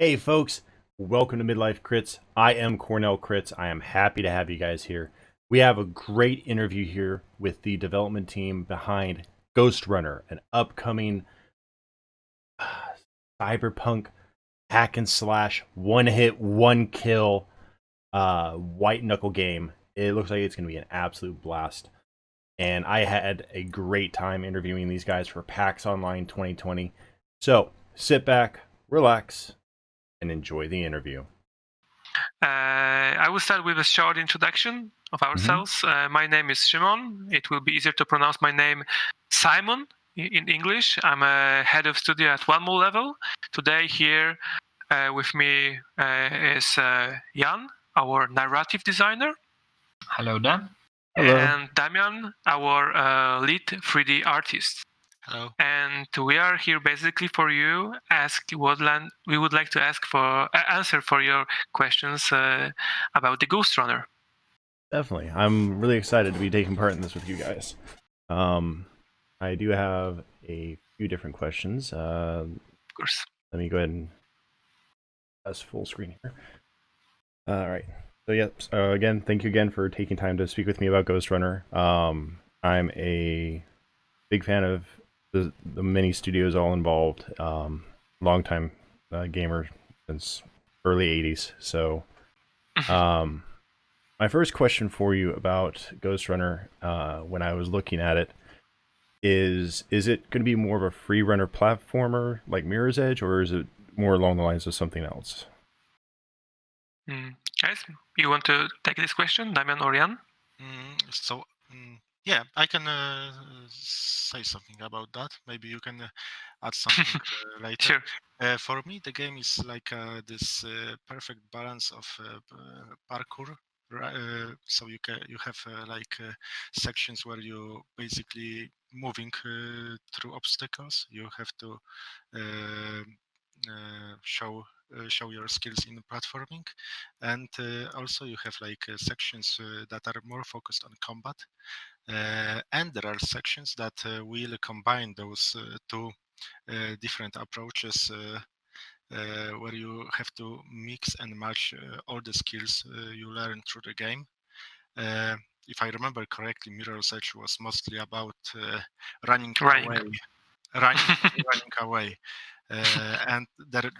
Hey folks, welcome to Midlife Crits. I am Cornell Crits. I am happy to have you guys here. We have a great interview here with the development team behind Ghostrunner, an upcoming cyberpunk hack and slash one hit, one kill white knuckle game. It looks like it's going to be an absolute blast. And I had a great time interviewing these guys for PAX Online 2020. So sit back, relax, and enjoy the interview. I will start with a short introduction of ourselves. My name is Shimon. It will be easier to pronounce my name Simon in English. I'm a head of studio at one more level. Today here with me is Jan, our narrative designer. Hello, Dan. Hello. And Damian, our lead 3D artist. Hello. And we are here basically for you. We would like to answer for your questions about the Ghostrunner. Definitely. I'm really excited to be taking part in this with you guys. I do have a few different questions. Of course. Let me go ahead and press full screen here. All right. So again, thank you again for taking time to speak with me about Ghostrunner. I'm a big fan of the many studios all involved. Long-time gamer since early 80s. So my first question for you about Ghostrunner, when I was looking at it, is it going to be more of a free runner platformer like Mirror's Edge, or is it more along the lines of something else? Guys, you want to take this question, Damian or Jan? Yeah, I can say something about that. Maybe you can add something later. Sure. For me, the game is like this perfect balance of parkour. So you have sections where you basically moving through obstacles. You have to show your skills in platforming, and also you have sections that are more focused on combat, and there are sections that will combine those two different approaches, where you have to mix and match all the skills you learn through the game. If I remember correctly, Mirror's Edge was mostly about running away. And there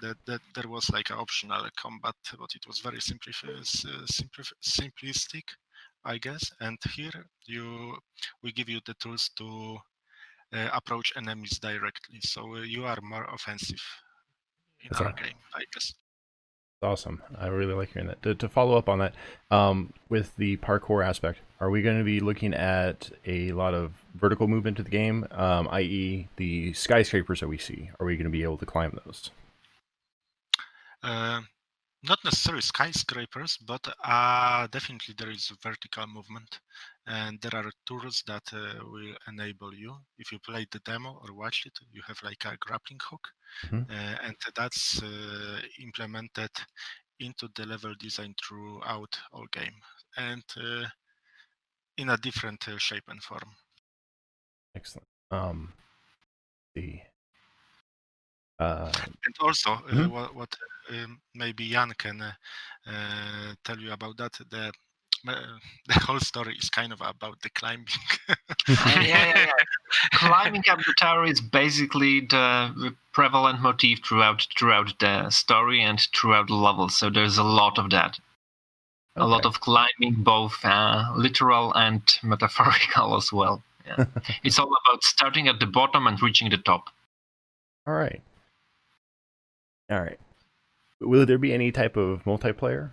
was like an optional combat, but it was very simplistic, I guess. And here we give you the tools to approach enemies directly, so you are more offensive in our game, I guess. Awesome. I really like hearing that. To follow up on that, with the parkour aspect, are we going to be looking at a lot of vertical movement to the game, i.e. the skyscrapers that we see? Are we going to be able to climb those? Not necessarily skyscrapers, but definitely there is vertical movement, and there are tools that will enable you. If you play the demo or watch it, you have like a grappling hook, and that's implemented into the level design throughout all game, and in a different shape and form. Excellent. And also, what maybe Jan can tell you about that. The whole story is kind of about the climbing. Yeah. Climbing up the tower is basically the prevalent motif throughout the story and throughout the level. So there's a lot of that. Okay. A lot of climbing, both literal and metaphorical as well. Yeah. It's all about starting at the bottom and reaching the top. All right. Will there be any type of multiplayer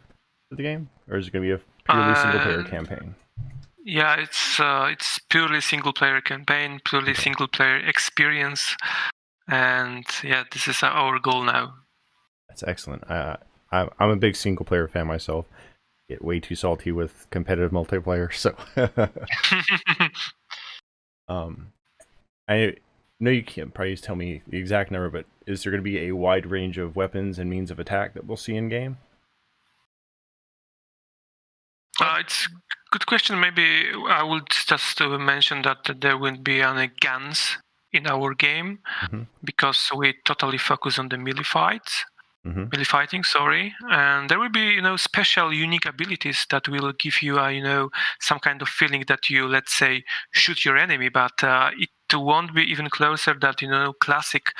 for the game, or is it going to be a purely single-player campaign? Yeah, it's purely single-player campaign, purely single-player experience, and yeah, this is our goal now. That's excellent. I'm a big single-player fan myself. Get way too salty with competitive multiplayer, so I know you can't probably tell me the exact number, but is there going to be a wide range of weapons and means of attack that we'll see in game? It's a good question. Maybe I would just mention that there won't be any guns in our game, because we totally focus on the melee fights. really fighting. Sorry, and there will be special unique abilities that will give you some kind of feeling that you, let's say, shoot your enemy, but it won't be even closer that classic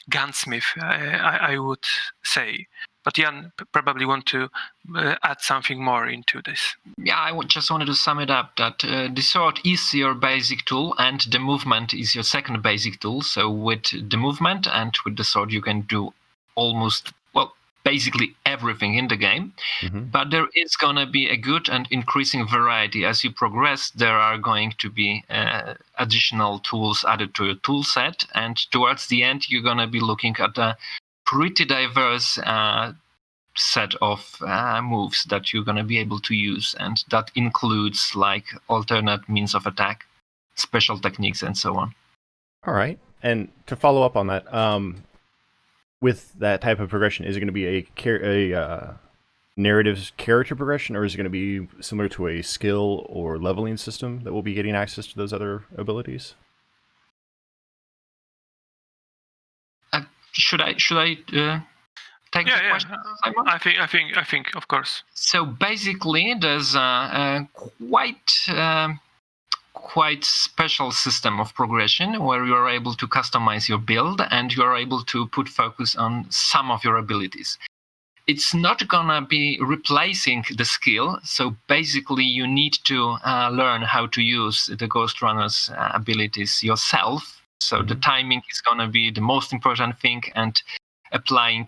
gunsmith. I would say. But Jan probably want to add something more into this. Yeah, just wanted to sum it up that the sword is your basic tool and the movement is your second basic tool. So with the movement and with the sword, you can do almost, basically everything in the game. But there is going to be a good and increasing variety. As you progress, there are going to be additional tools added to your tool set. And towards the end, you're going to be looking at a pretty diverse set of moves that you're going to be able to use, and that includes like alternate means of attack, special techniques, and so on. All right, and to follow up on that, with that type of progression, is it going to be a narrative character progression, or is it going to be similar to a skill or leveling system that will be getting access to those other abilities? Should I take the question, Simon? I think, of course. So basically, there's a quite special system of progression where you are able to customize your build and you are able to put focus on some of your abilities. It's not gonna be replacing the skill. So basically, you need to learn how to use the Ghostrunner's abilities yourself. So the timing is gonna be the most important thing, and applying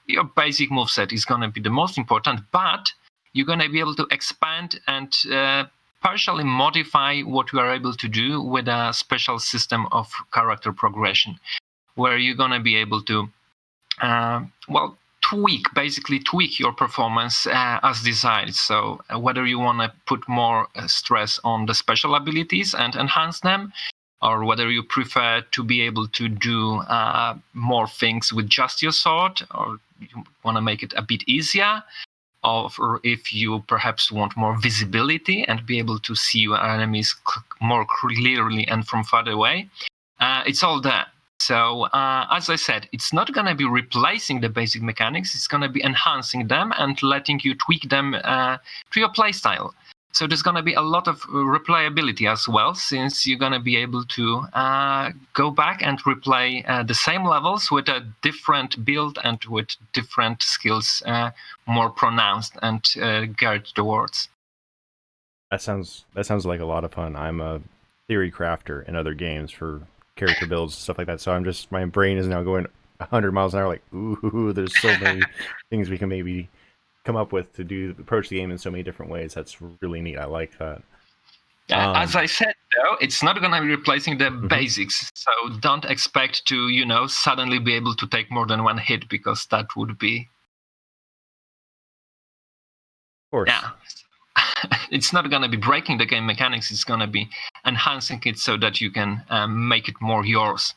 your basic moveset is gonna be the most important. But you're gonna be able to expand and partially modify what you are able to do with a special system of character progression, where you're gonna be able to tweak your performance as desired. So whether you want to put more stress on the special abilities and enhance them, or whether you prefer to be able to do more things with just your sword, or you want to make it a bit easier, or if you perhaps want more visibility and be able to see your enemies more clearly and from farther away, it's all there. So, as I said, it's not going to be replacing the basic mechanics. It's going to be enhancing them and letting you tweak them to your playstyle. So there's going to be a lot of replayability as well, since you're going to be able to go back and replay the same levels with a different build and with different skills more pronounced and geared towards. That sounds like a lot of fun. I'm a theory crafter in other games for character builds, stuff like that. So my brain is now going 100 miles an hour. Like, ooh, there's so many things we can maybe come up with to approach the game in so many different ways. That's really neat. I like that. As I said, though, it's not going to be replacing the basics. So don't expect to, suddenly be able to take more than one hit, because that would be. Of course. Yeah. It's not going to be breaking the game mechanics. It's going to be enhancing it so that you can make it more yours.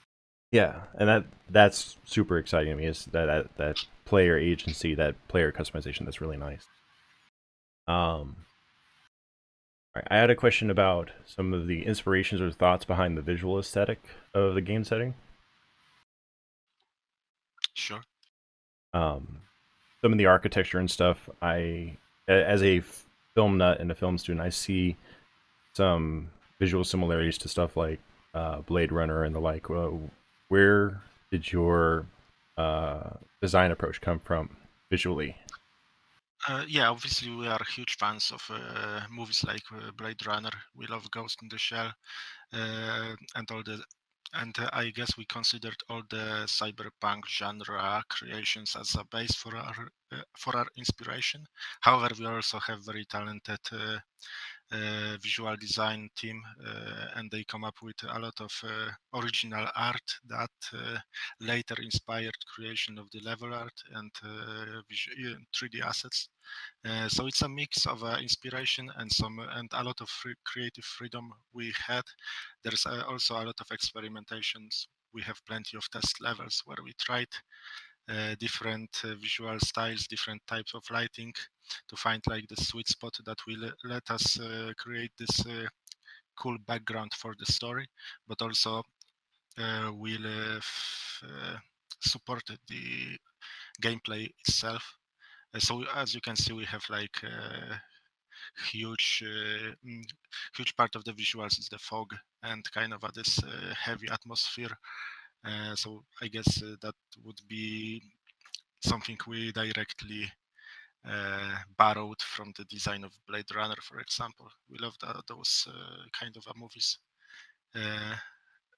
Yeah, and that's super exciting to me. Is that player agency, that player customization? That's really nice. All right, I had a question about some of the inspirations or thoughts behind the visual aesthetic of the game setting. Sure. Some of the architecture and stuff. As a film nut and a film student, I see some visual similarities to stuff like Blade Runner and the like. Where did your design approach come from visually? Yeah, obviously we are huge fans of movies like Blade Runner. We love Ghost in the Shell and all the. And I guess we considered all the cyberpunk genre creations as a base for our inspiration. However, we also have very talented visual design team, and they come up with a lot of original art that later inspired creation of the level art and 3D assets. So it's a mix of inspiration and a lot of creative freedom we had. There's also a lot of experimentations. We have plenty of test levels where we tried different visual styles, different types of lighting, to find like the sweet spot that will let us create this cool background for the story, but also will support the gameplay itself. So as you can see, we have like huge part of the visuals is the fog and kind of this heavy atmosphere. So I guess that would be something we directly borrowed from the design of Blade Runner, for example. We love those kind of movies.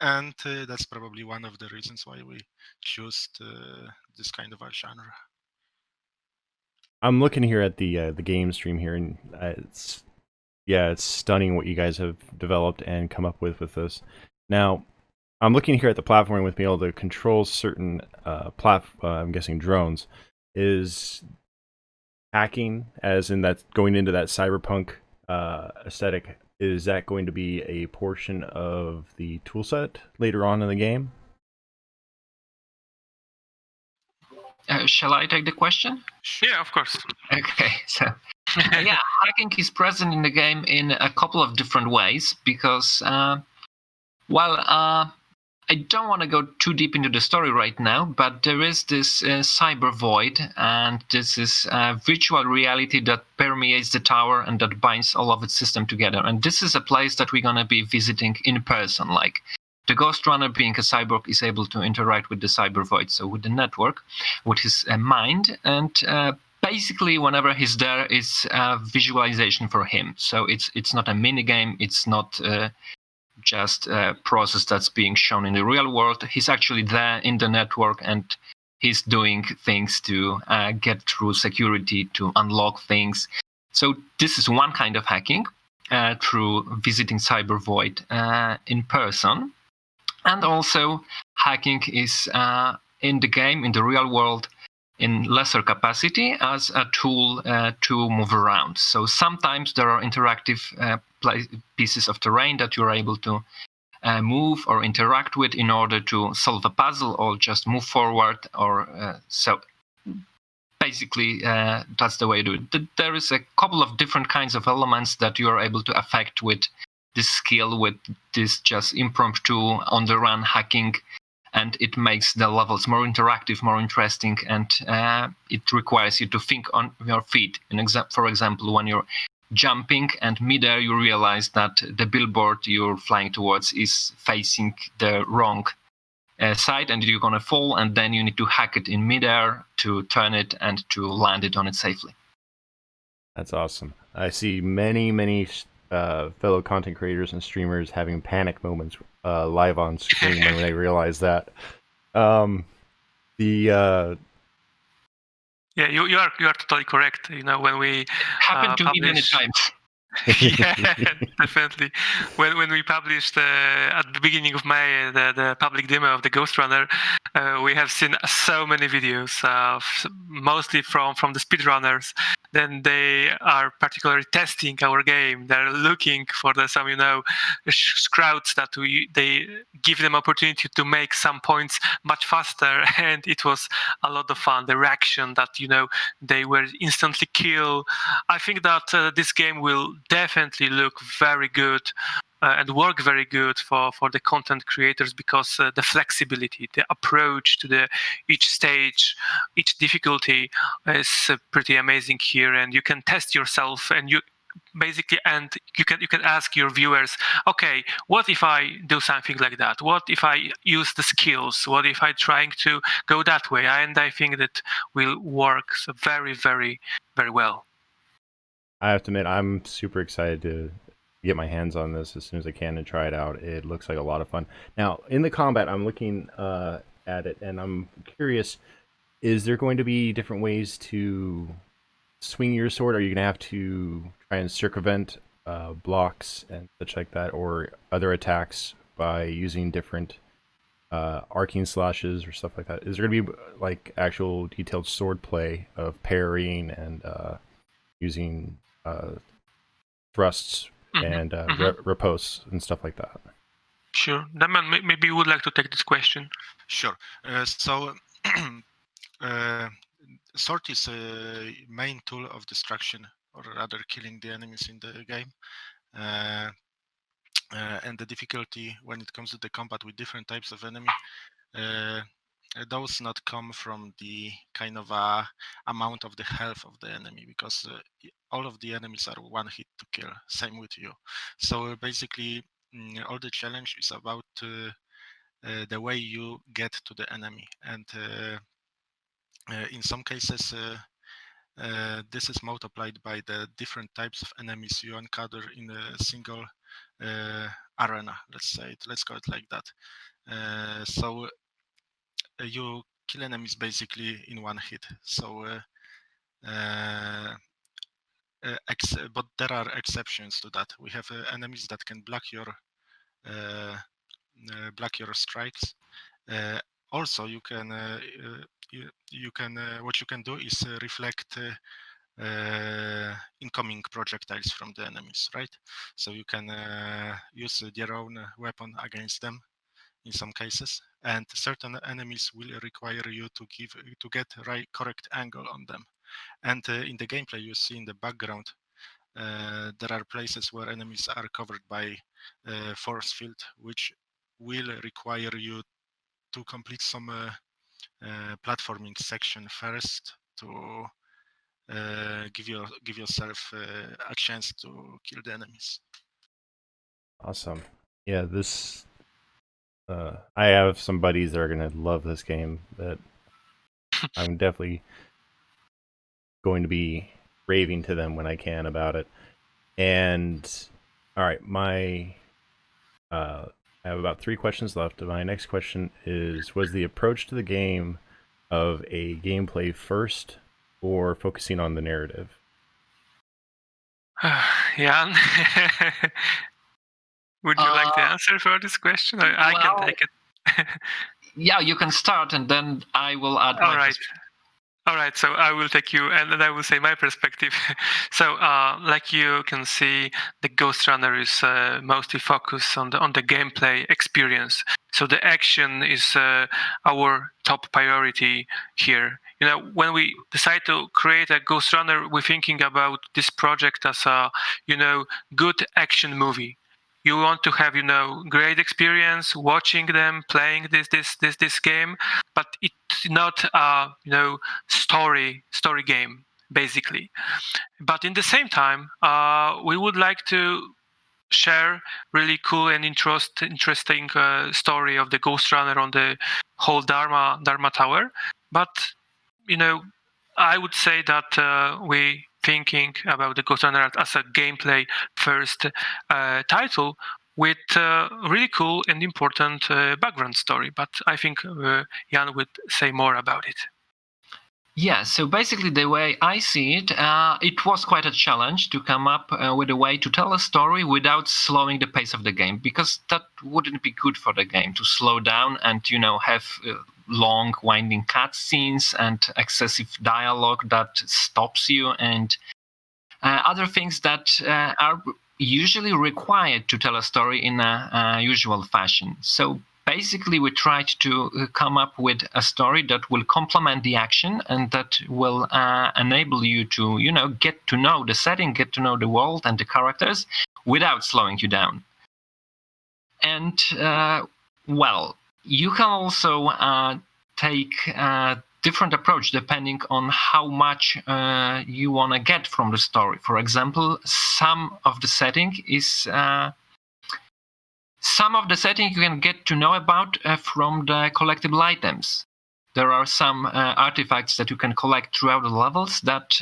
And that's probably one of the reasons why we chose this kind of a genre. I'm looking here at the game stream here, and it's stunning what you guys have developed and come up with this. Now, I'm looking here at the platform with being able to control certain I'm guessing drones. Is hacking, as in that going into that cyberpunk aesthetic, is that going to be a portion of the toolset later on in the game? Shall I take the question? Yeah, of course. Okay, so yeah, hacking is present in the game in a couple of different ways because, I don't want to go too deep into the story right now, but there is this cyber void, and this is virtual reality that permeates the tower and that binds all of its system together. And this is a place that we're going to be visiting in person. Like the Ghostrunner, being a cyborg, is able to interact with the cyber void, so with the network, with his mind, and basically whenever he's there, it's a visualization for him. So it's not a mini game. It's not just a process that's being shown in the real world. He's actually there in the network, and he's doing things to get through security, to unlock things. So this is one kind of hacking through visiting Cyber Void in person. And also hacking is in the game, in the real world, in lesser capacity as a tool to move around. So sometimes there are interactive pieces of terrain that you're able to move or interact with in order to solve a puzzle or just move forward. So basically, that's the way to do it. There is a couple of different kinds of elements that you are able to affect with this skill, with this just impromptu on-the-run hacking. And it makes the levels more interactive, more interesting, and it requires you to think on your feet. For example, when you're jumping and midair, you realize that the billboard you're flying towards is facing the wrong side, and you're going to fall, and then you need to hack it in midair to turn it and to land it on it safely. That's awesome. I see many fellow content creators and streamers having panic moments live on screen when they realize that. Yeah, you are totally correct. You know, when we happened to me many times. Yeah, definitely. When we published at the beginning of May the public demo of the Ghostrunner, we have seen so many videos, mostly from the speedrunners. Then they are particularly testing our game. They're looking for some scouts that they give them opportunity to make some points much faster, and it was a lot of fun. The reaction that they were instantly killed. I think that this game will definitely look very good and work very good for the content creators, because the flexibility, the approach to each stage, each difficulty is pretty amazing here, and you can test yourself, and you can ask your viewers, okay, what if I do something like that? What if I use the skills? What if I trying to go that way? And I think that will work very, very, very well. I have to admit, I'm super excited to get my hands on this as soon as I can and try it out. It looks like a lot of fun. Now, in the combat, I'm looking at it, and I'm curious, is there going to be different ways to swing your sword? Are you going to have to try and circumvent blocks and such like that, or other attacks by using different arcing slashes or stuff like that? Is there going to be like actual detailed sword play of parrying and using thrusts and riposts and stuff like that? Sure. Damian, maybe you would like to take this question. Sure. Sword is a main tool of destruction, or rather killing the enemies in the game. And the difficulty when it comes to the combat with different types of enemy those not come from the kind of amount of the health of the enemy, because all of the enemies are one hit to kill. Same with you. So basically, all the challenge is about the way you get to the enemy, and in some cases this is multiplied by the different types of enemies you encounter in a single arena. Let's call it like that. So you kill enemies basically in one hit. So but there are exceptions to that. We have enemies that can block your strikes. Also, you can what you can do is reflect incoming projectiles from the enemies, right? So you can use their own weapon against them in some cases, and certain enemies will require you to get correct angle on them. And in the gameplay, you see in the background there are places where enemies are covered by force field, which will require you to complete some platforming section first to give yourself a chance to kill the enemies. Awesome. Yeah, this I have some buddies that are gonna love this game that I'm definitely going to be raving to them when I can about it. And all right, I have about 3 questions left. My next question is: was the approach to the game of a gameplay first, or focusing on the narrative? Jan, would you like to answer for this question? I can take it. Yeah, you can start, and then I will add my perspective. All right, so I will take you, and then I will say my perspective. So, like you can see, the Ghostrunner is mostly focused on the gameplay experience. So the action is our top priority here. You know, when we decide to create a Ghostrunner, we're thinking about this project as a, good action movie. You want to have, great experience watching them playing this game, but it's not a, story game basically. But in the same time, we would like to share really cool and interesting story of the Ghostrunner on the whole Dharma Tower. But I would say that we thinking about the Ghostrunner as a gameplay first title with really cool and important background story. But I think Jan would say more about it. Yeah, so basically the way I see it, it was quite a challenge to come up with a way to tell a story without slowing the pace of the game, because that wouldn't be good for the game to slow down and, have long winding cutscenes and excessive dialogue that stops you and other things that are usually required to tell a story in a usual fashion. So basically, we tried to come up with a story that will complement the action and that will enable you to, get to know the setting, get to know the world and the characters without slowing you down. And, you can also take a different approach depending on how much you want to get from the story. For example, some of the setting you can get to know about from the collectible items. There are some artifacts that you can collect throughout the levels that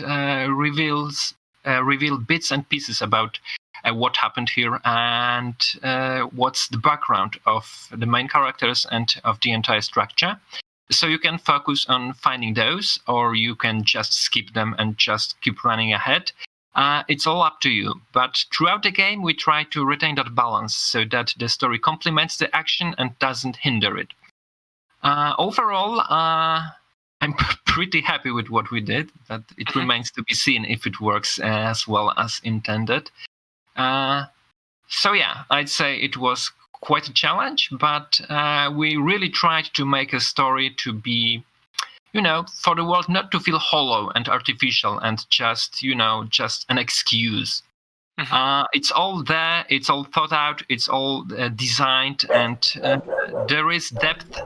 reveal bits and pieces about what happened here and what's the background of the main characters and of the entire structure. So you can focus on finding those, or you can just skip them and just keep running ahead. It's all up to you. But throughout the game, we try to retain that balance so that the story complements the action and doesn't hinder it. Overall, I'm pretty happy with what we did, but it remains to be seen if it works as well as intended. So yeah, I'd say it was quite a challenge, but we really tried to make a story to be, for the world not to feel hollow and artificial and just an excuse. It's all there, it's all thought out, it's all designed, and there is depth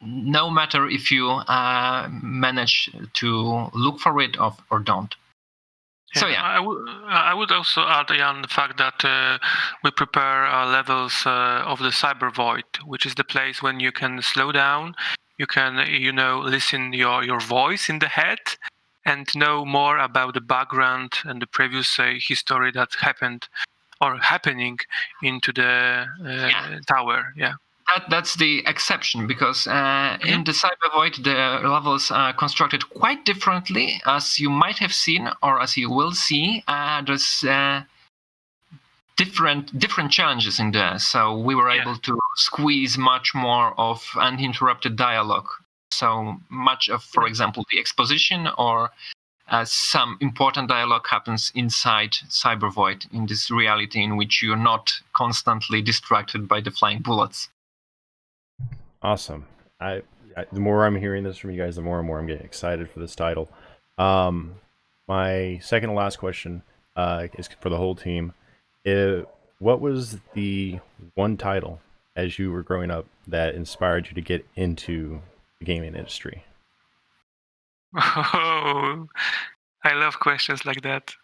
no matter if you manage to look for it or don't. So yeah, I would also add, Jan, the fact that we prepare levels of the cyber void, which is the place when you can slow down, you can listen your voice in the head, and know more about the background and the previous history that happened or happening into the tower. Yeah. That's the exception, because in the Cyber Void the levels are constructed quite differently, as you might have seen or as you will see. There's different challenges in there, so we were able to squeeze much more of uninterrupted dialogue. So much of, for example, the exposition or some important dialogue happens inside Cyber Void, in this reality in which you're not constantly distracted by the flying bullets. Awesome. I the more I'm hearing this from you guys, the more and more I'm getting excited for this title. My second to last question is for the whole team. What was the one title as you were growing up that inspired you to get into the gaming industry? Oh, I love questions like that.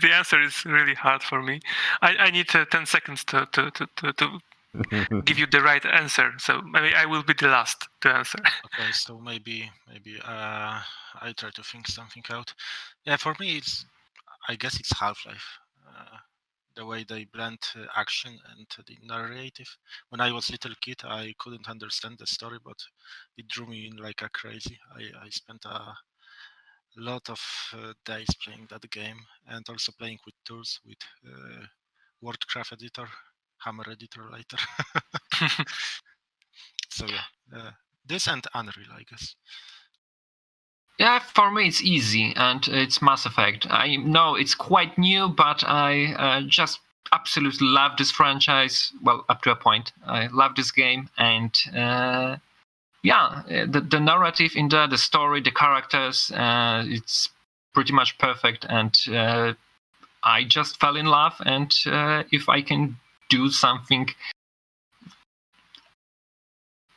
The answer is really hard for me. I need 10 seconds to give you the right answer. So maybe I will be the last to answer. Okay, so maybe I try to think something out. Yeah, for me I guess it's Half-Life. The way they blend action and the narrative. When I was a little kid, I couldn't understand the story, but it drew me in like a crazy. I spent a lot of days playing that game, and also playing with tools, with WordCraft editor, Hammer editor later. So yeah, this and Unreal, I guess. Yeah, for me it's easy, and it's Mass Effect. I know it's quite new, but I just absolutely love this franchise. Well, up to a point. I love this game, and the narrative in there, the story, the characters, it's pretty much perfect, and I just fell in love. And if I can do something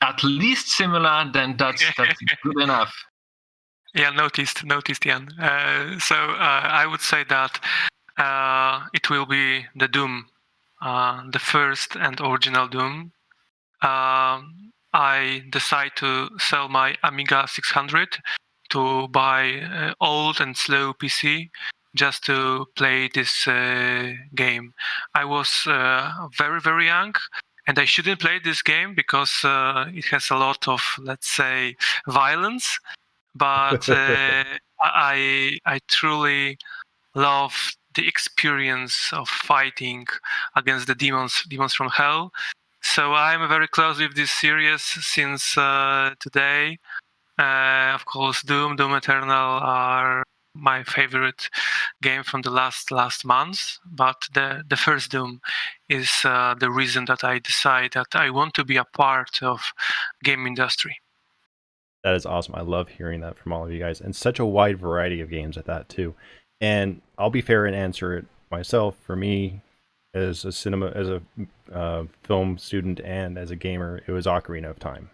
at least similar, then that's good enough. Yeah, noticed, Jan. So I would say that it will be the Doom, the first and original Doom. I decide to sell my Amiga 600 to buy old and slow PC just to play this game. I was very, very young, and I shouldn't play this game because it has a lot of, let's say, violence. But I truly love the experience of fighting against the demons from hell. So I'm very close with this series since today. Of course, Doom Eternal are my favorite game from the last months. But the first Doom is the reason that I decide that I want to be a part of game industry. That is awesome. I love hearing that from all of you guys, and such a wide variety of games at that too. And I'll be fair and answer it myself. For me, as a film student and as a gamer, it was Ocarina of Time.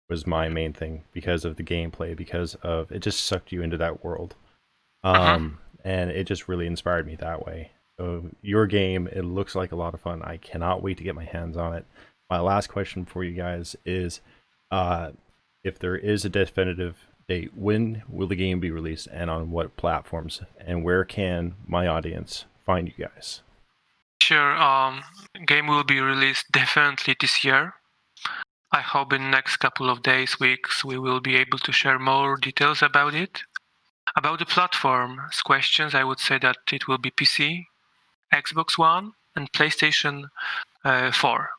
Was my main thing because of the gameplay, because of it just sucked you into that world, and it just really inspired me that way. So your game, it looks like a lot of fun. I cannot wait to get my hands on it. My last question for you guys is, if there is a definitive date, when will the game be released and on what platforms, and where can my audience find you guys? Sure, game will be released definitely this year. I hope in the next couple of days, weeks, we will be able to share more details about it. About the platform's questions, I would say that it will be PC, Xbox One, and PlayStation 4.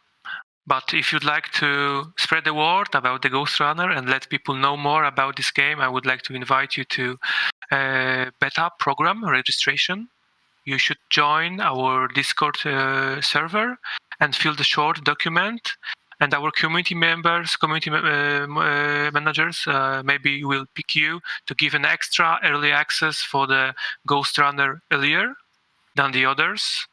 But if you'd like to spread the word about the Ghostrunner and let people know more about this game, I would like to invite you to beta program registration. You should join our Discord server and fill the short document. And our community members, managers, maybe will pick you to give an extra early access for the Ghostrunner earlier than the others.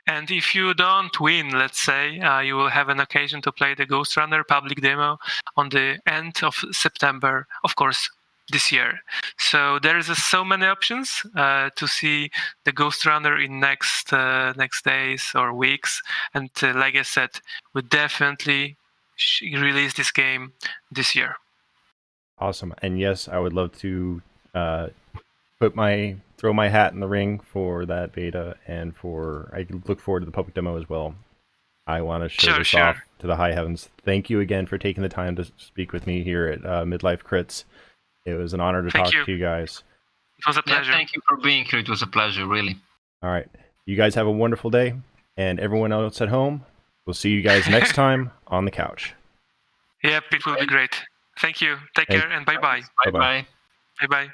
And if you don't win, let's say, you will have an occasion to play the Ghostrunner public demo on the end of September, of course, this year. So there is so many options to see the Ghostrunner in next days or weeks. And like I said, we definitely release this game this year. Awesome. And yes, I would love to throw my hat in the ring for that beta, and I look forward to the public demo as well. I want to show this off to the high heavens. Thank you again for taking the time to speak with me here at Midlife Crits. It was an honor to talk to you guys. It was a pleasure. Thank you for being here. It was a pleasure, really. All right. You guys have a wonderful day, and everyone else at home, we'll see you guys next time on the couch. Yep, it will be great. Thank you. Take care, and bye-bye. Bye-bye. Bye-bye.